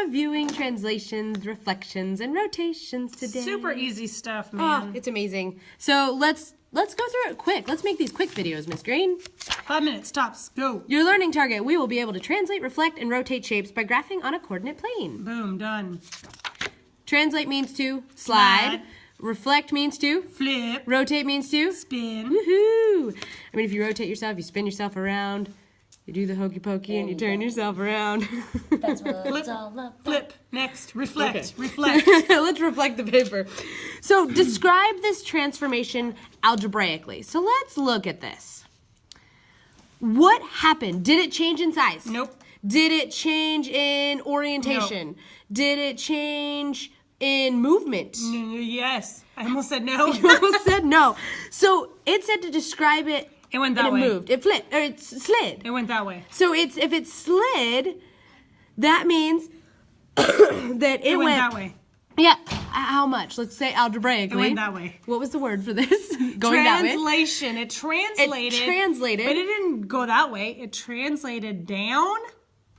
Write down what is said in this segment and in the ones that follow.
reviewing translations, reflections, and rotations today. Super easy stuff, Oh, man. it's amazing. So let's go through it quick. Let's make these quick videos, Miss Green. 5 minutes, tops, go. Your learning target, we will be able to translate, reflect, and rotate shapes by graphing on a coordinate plane. Boom, done. Translate means to slide. Reflect means to flip. Rotate means to Spin. woohoo. I mean, if you rotate yourself, you spin yourself around. You do the hokey pokey and you turn yourself around. That's what Flip. it's all about. Flip. Next. Reflect. Okay. Reflect. Let's reflect the paper. So describe this transformation algebraically. So let's look at this. What happened? Did it change in size? Nope. Did it change in orientation? No. Did it change in movement? Yes. I almost said no. You almost said no. So it said to describe it. It went and that way. It moved. It flipped. Or it slid. It went that way. So if it slid, that means that it went that way. Yeah. How much? Let's say algebraically. It went that way. What was the word for this? Going that way? Translation. It translated. It translated. But it didn't go that way. It translated down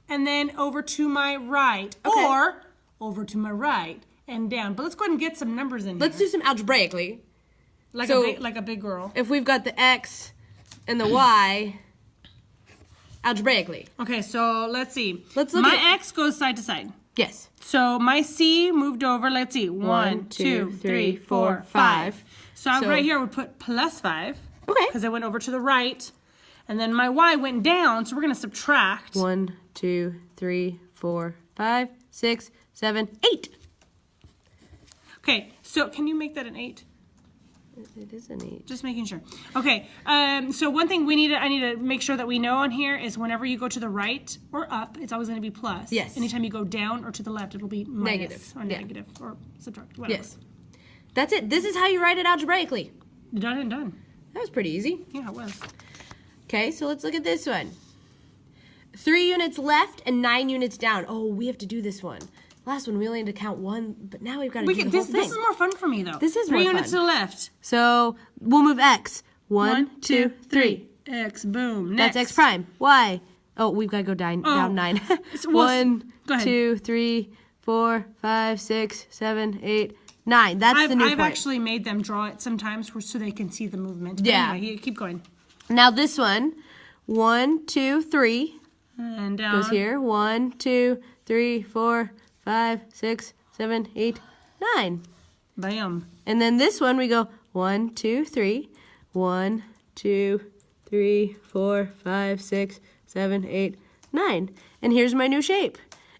and then over to my right. Okay. Or over to my right and down. But let's go ahead and get some numbers in Let's here. do some algebraically. Like, so- like a big girl. If we've got the X and the Y, algebraically. Okay, so let's see. Let's look my at- X goes side to side. Yes. So my C moved over, let's see, 1, 2, 3, 4, 5. So, So- right here I would put plus 5. Okay. Because it went over to the right. And then my Y went down, so we're going to subtract. 1, 2, 3, 4, 5, 6, 7, 8. Okay, so can you make that an 8? It is an 8. Just making sure. Okay, so one thing I need to make sure that we know on here is whenever you go to the right or up, it's always going to be plus. Yes. Anytime you go down or to the left, it'll be minus Negative. or Yeah. negative or subtract, whatever. Yes. That's it. This is how you write it algebraically. Done and done. That was pretty easy. Yeah, it was. Okay, so let's look at this one. 3 units left and 9 units down. Oh, we have to do this one. Last one, we only had to count 1, but now we've got to do the whole This thing. is more fun for me though. This is 3 more units fun. to the left. So we'll move X. 1, 2, 3. X, boom. That's Next. X prime. Y. Oh, we've got to go down 9. So we'll- 1, go ahead. 2, 3, 4, 5, 6, 7, 8, 9. That's the new I've point. actually made them draw it sometimes so they can see the movement. But Yeah. Anyway, keep going. Now this one. 1, 2, 3. And down. Goes here. 1, 2, 3, 4, 5, 6, 7, 8, 9. Bam. And then this one we go 1, 2, 3. 1, 2, 3, 4, 5, 6, 7, 8, 9. And here's my new shape.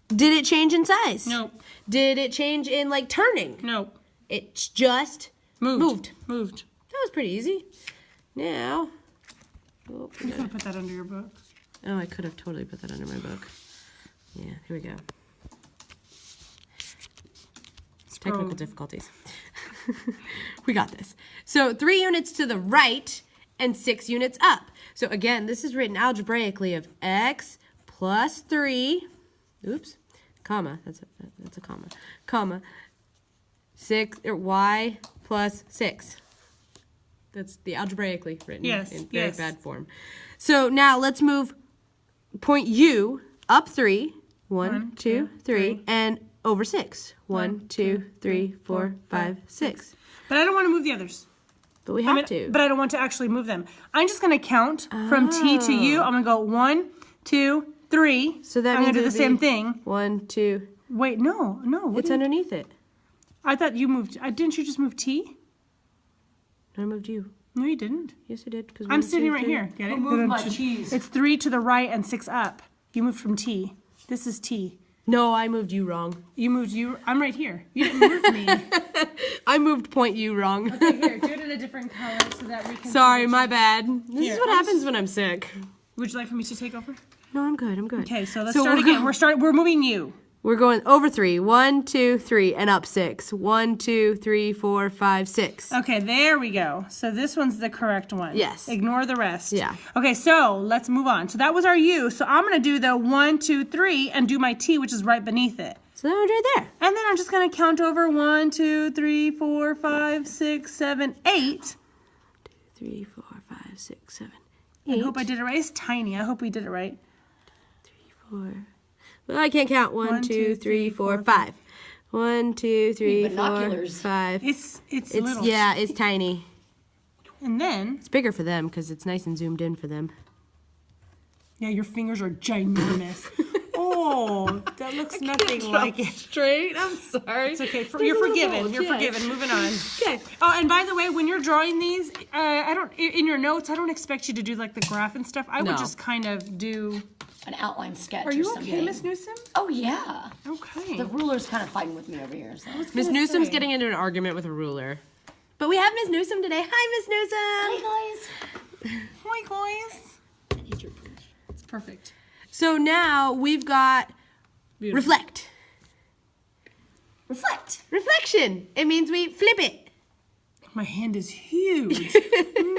Did it change in size? Nope. Did it change in like turning? Nope. It just Moved. That was pretty easy. Now, You could have put that under your book. oh, I could have totally put that under my book. Yeah, here we go. Technical Scroll. difficulties. We got this. So 3 units to the right and 6 units up. So again, this is written algebraically of X plus 3, oops, comma, that's a comma, 6, or Y plus 6. That's the algebraically written Yes, in very yes. bad form. So now let's move point U up 3, 1, 2, 3, and over 6. 1, 2, 3, 4, 5, 6. But I don't want to move the others. But we have to. But I don't want to actually move them. I'm just going to count from T to U. I'm going to go 1, 2, 3. So that I'm means going to do the it'd same be thing. 1, 2. Wait, no. What It's did- underneath it. I thought you moved. Didn't you just move T? I moved you. No, you didn't. Yes, I did. Cause I'm sitting right here. Get it? Move my cheese. It's 3 to the right and 6 up. You moved from T. This is T. No, I moved you wrong. You moved you. I'm right here. You didn't move me. I moved point you wrong. Okay, here. Do it in a different color so that we can. Sorry, my bad. This Here, is what I'm happens when I'm sick. Would you like for me to take over? No, I'm good. I'm good. Okay, so let's start we're again. go- We're moving you. We're going over 3. 1, 2, 3, and up 6. 1, 2, 3, 4, 5, 6. Okay, there we go. So this one's the correct one. Yes. Ignore the rest. Yeah. Okay, so let's move on. So that was our U. So I'm going to do the 1, 2, 3 and do my T, which is right beneath it. So that one's right there. And then I'm just going to count over 1, 2, 3, 4, 5, 6, 7, 8. 3, 4, 5, 6, 7, I 8. hope I did it right. It's tiny. I hope we did it right. 4. Well, I can't count. 1, 2, 3, 4, 5. 1, 2, 3, 4, binoculars. 5. It's little. Yeah, it's tiny. And then, It's bigger for them because it's nice and zoomed in for them. yeah, your fingers are ginormous. Oh, that looks nothing like it. Straight. I'm sorry. It's okay. You're forgiven. You're forgiven. Moving on. Okay. Oh, and by the way, when you're drawing these, I don't in your notes. I don't expect you to do like the graph and stuff. I No. would just kind of do. An outline sketch. Are you or okay, something. Miss Newsom? Oh yeah. Okay. The ruler's kind of fighting with me over here. So. Miss Newsom's say. getting into an argument with a ruler. But we have Miss Newsom today. Hi, Miss Newsom. Hi guys. Hi, guys. I need your brush. It's perfect. So now we've got reflect. Reflect. Reflection. It means we flip it. My hand is huge.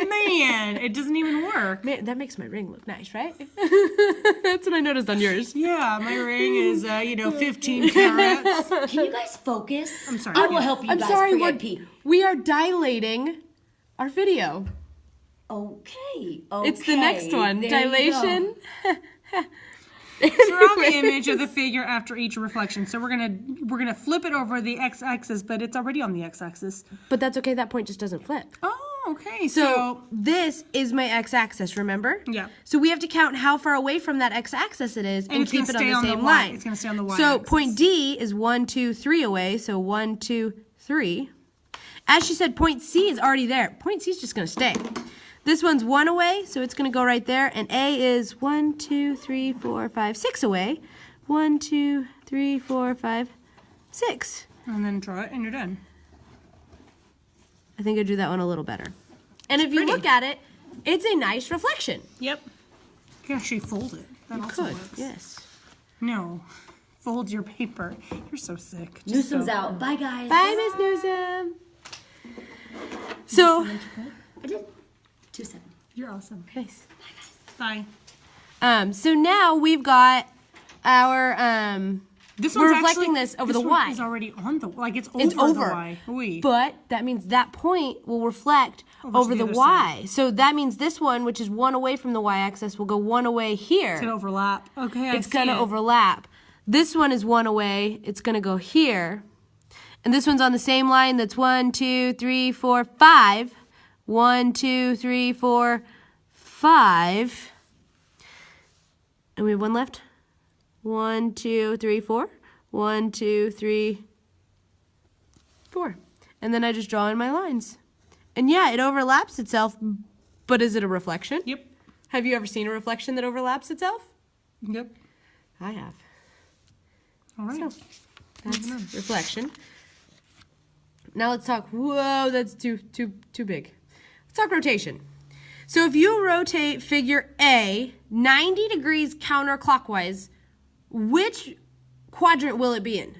Man, it doesn't even work. Man, that makes my ring look nice, right? That's what I noticed on yours. Yeah, my ring is 15 carats. Can you guys focus? I'm sorry. I will help you I'm guys. sorry, pre-IP. we are dilating our video. Okay. It's the next one. There you Dilation. go. Draw the image of the figure after each reflection. So we're gonna flip it over the x-axis, but it's already on the x-axis. But that's okay, that point just doesn't flip. Oh, okay. So this is my x-axis, remember? Yeah. So we have to count how far away from that x-axis it is and it's keep gonna it on stay the on the same y. line. It's gonna stay on the So y-axis. point D is 1, 2, 3 away. So 1, 2, 3. As she said, point C is already there. Point C is just gonna stay. This one's 1 away, so it's gonna go right there. And A is 1, 2, 3, 4, 5, 6 away. 1, 2, 3, 4, 5, 6. And then draw it, and you're done. I think I drew that one a little better. And if you pretty. look at it, it's a nice reflection. Yep. You can actually fold it. That also Good, works. yes. No. Fold your paper. You're so sick. Just Newsom's so- out. Bye guys. Bye, Miss Newsom. So, I did. 2-7. You're awesome. nice. Bye. So now we've got our This we're one's reflecting actually, this over the one Y. is already on the it's over. It's over. The Y. Oui. But that means that point will reflect over to the the other Y. So that means this one, which is 1 away from the Y-axis, will go 1 away here. It's gonna overlap. Okay, I It's see gonna it. overlap. This one is 1 away. It's gonna go here. And this one's on the same line. That's 1, 2, 3, 4, 5. 1, 2, 3, 4, 5. And we have one left. 1, 2, 3, 4. 1, 2, 3, 4. And then I just draw in my lines. And yeah, it overlaps itself, but is it a reflection? Yep. Have you ever seen a reflection that overlaps itself? Yep. I have. All right. So that's reflection. Now let's talk. Whoa, that's too big. Let's talk rotation. So if you rotate figure A 90 degrees counterclockwise, which quadrant will it be in?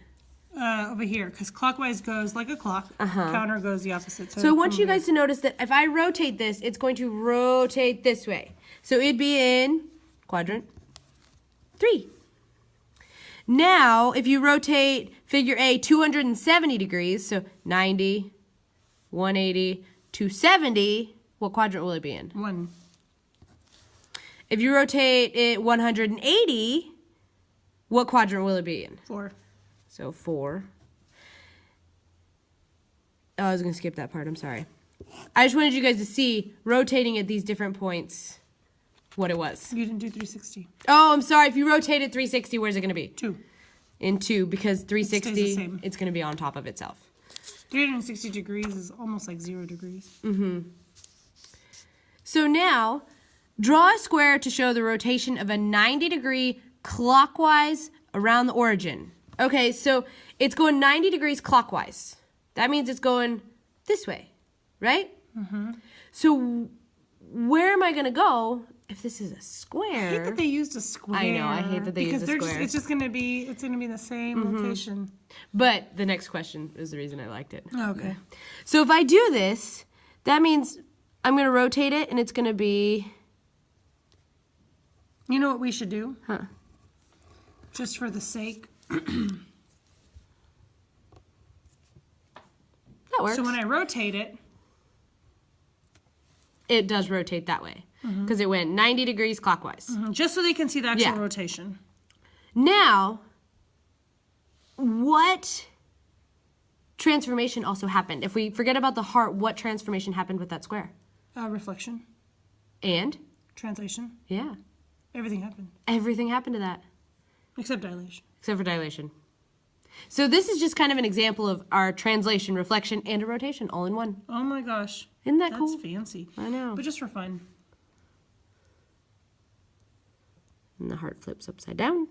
Over here, because clockwise goes like a clock. Counter goes the opposite. So I want you guys to notice that if I rotate this, it's going to rotate this way. So it'd be in quadrant 3. Now, if you rotate figure A 270 degrees, so 90, 180, 270, what quadrant will it be in? 1. If you rotate it 180, what quadrant will it be in? 4. So 4. Oh, I was going to skip that part. I'm sorry. I just wanted you guys to see rotating at these different points what it was. You didn't do 360. Oh, I'm sorry. If you rotate it 360, where's it going to be? 2. In 2, because stays 360, the same. it's going to be on top of itself. 360 degrees is almost like 0 degrees. So now, draw a square to show the rotation of a 90-degree clockwise around the origin. Okay, so it's going 90 degrees clockwise. That means it's going this way, right? So where am I going to go if this is a I hate square? that they used a square. I know, I hate that they because used a they're square. it's gonna be the same location. But the next question is the reason I liked it. Okay. So if I do this, that means I'm going to rotate it, and it's going to be... You know what we should do? Huh. Just for the sake. That works. So when I rotate it, It does rotate that way because it went 90 degrees clockwise. just so they can see the actual Yeah. rotation. Now, what transformation also happened? If we forget about the heart, what transformation happened with that square? Reflection, And? translation, Yeah. everything happened. Everything happened to that. Except dilation. Except for dilation. So this is just kind of an example of our translation, reflection, and a rotation all in one. Oh my gosh. Isn't that That's cool? fancy. I know. But just for fun. And the heart flips upside down.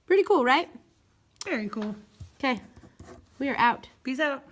Pretty cool, right? Very cool. Okay, we are out. Peace out.